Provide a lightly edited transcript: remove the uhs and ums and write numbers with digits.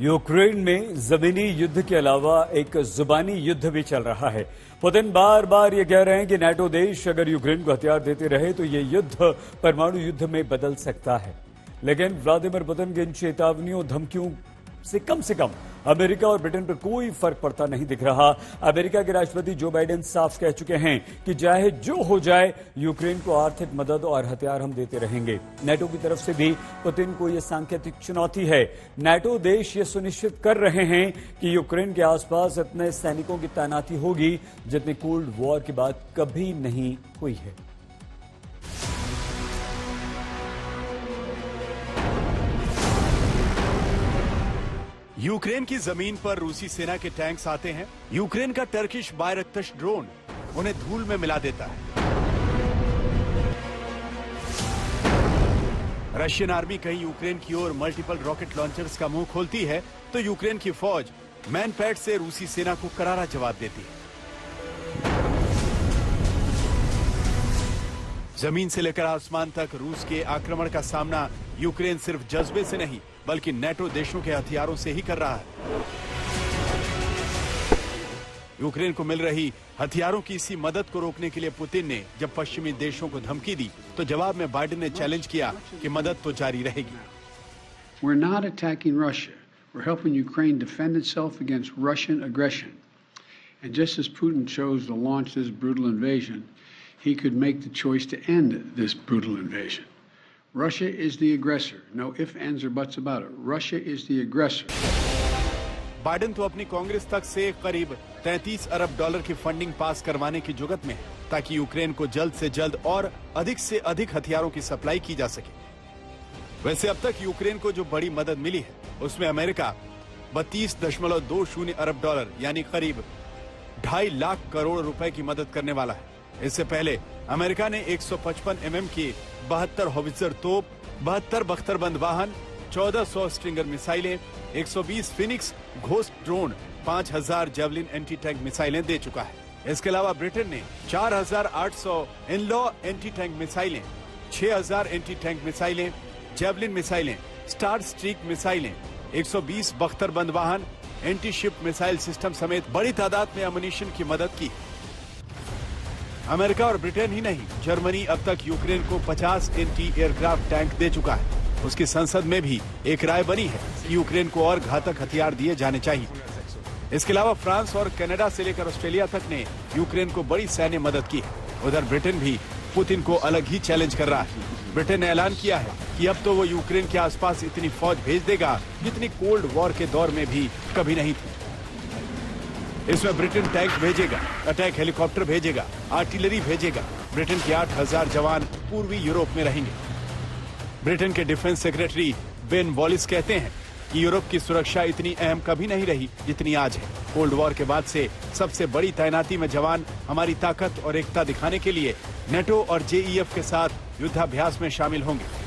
Ukraine में जमीनी युद्ध के अलावा एक जुबानी युद्ध भी चल रहा है। पुतिन बार बार ये कह रहे हैं कि नाटो देश अगर यूक्रेन को हथियार देते रहे तो ये युद्ध परमाणु युद्ध में बदल सकता है। लेकिन व्लादिमीर पुतिन की इन चेतावनियों धमकियों से कम अमेरिका और ब्रिटेन पर कोई फर्क पड़ता नहीं दिख रहा। अमेरिका के राष्ट्रपति जो बाइडेन साफ कह चुके हैं कि चाहे जो हो जाए यूक्रेन को आर्थिक मदद और हथियार हम देते रहेंगे। नाटो की तरफ से भी पुतिन को यह सांकेतिक चुनौती है। नाटो देश ये सुनिश्चित कर रहे हैं कि यूक्रेन के आसपास इतने सैनिकों की तैनाती होगी जितनी कोल्ड वॉर की बात कभी नहीं हुई है। यूक्रेन की जमीन पर रूसी सेना के टैंक्स आते हैं। यूक्रेन का टर्किश बायरक्तश ड्रोन उन्हें धूल में मिला देता है। रशियन आर्मी कहीं यूक्रेन की ओर मल्टीपल रॉकेट लॉन्चर्स का मुंह खोलती है तो यूक्रेन की फौज मैनपैड से रूसी सेना को करारा जवाब देती है। जमीन से लेकर आसमान तक रूस के आक्रमण का सामना यूक्रेन सिर्फ जज्बे से नहीं बल्कि नाटो देशों के हथियारों से ही कर रहा है। यूक्रेन को मिल रही हथियारों की इसी मदद को रोकने के लिए पुतिन ने जब पश्चिमी देशों को धमकी दी तो जवाब में बाइडेन ने चैलेंज किया कि मदद तो जारी रहेगी। We're not attacking Russia. We're helping Ukraine defend itself against Russian aggression. And just as Putin chose to launch this brutal invasion, he could make the choice to end this brutal invasion. Russia is the aggressor. No ifs, ands, or buts about it. Russia is the aggressor. Biden तो अपनी कांग्रेस तक से करीब 33 अरब dollar की funding पास करवाने की जुगत में है ताकि यूक्रेन को जल्द से जल्द और अधिक से अधिक हथियारों की सप्लाई की जा सके। वैसे अब तक यूक्रेन को जो बड़ी मदद मिली है उसमें अमेरिका 32.20 अरब डॉलर यानी करीब 2.5 लाख करोड़ रुपए की मदद करने वाला है। इससे पहले अमेरिका ने 155 mm की 72 होवित्जर तोप, 72 बख्तरबंद वाहन, 1400 स्ट्रिंगर मिसाइलें, 120 Phoenix ghost drone, 5000 javelin anti tank मिसाइलें दे चुका है। इसके अलावा ब्रिटेन ने 4800 इनलॉ एंटी टैंक मिसाइलें, 6000 एंटी टैंक मिसाइलें, जेवलिन मिसाइलें, स्टार स्ट्रीक मिसाइलें, 120 बख्तरबंद वाहन, एंटी शिप मिसाइल सिस्टम समेत बड़ी तादाद में अम्युनिशन की मदद की। अमेरिका और ब्रिटेन ही नहीं, जर्मनी अब तक यूक्रेन को 50 एंटी एयरक्राफ्ट टैंक दे चुका है। उसकी संसद में भी एक राय बनी है कि यूक्रेन को और घातक हथियार दिए जाने चाहिए। इसके अलावा फ्रांस और कनाडा से लेकर ऑस्ट्रेलिया तक ने यूक्रेन को बड़ी सैन्य मदद की है। उधर ब्रिटेन भी पुतिन को अलग ही चैलेंज कर रहा है। ब्रिटेन ने ऐलान किया है कि अब तो वो यूक्रेन के आसपास इतनी फौज भेज देगा जितनी कोल्ड वॉर के दौर में भी कभी नहीं थी। इसमें ब्रिटेन टैंक भेजेगा, अटैक हेलीकॉप्टर भेजेगा, आर्टिलरी भेजेगा। ब्रिटेन के 8000 जवान पूर्वी यूरोप में रहेंगे। ब्रिटेन के डिफेंस सेक्रेटरी बेन वॉलिस कहते हैं कि यूरोप की सुरक्षा इतनी अहम कभी नहीं रही जितनी आज है। कोल्ड वॉर के बाद से सबसे बड़ी तैनाती में जवान हमारी ताकत और एकता दिखाने के लिए नाटो और जेईएफ के साथ युद्धाभ्यास में शामिल होंगे।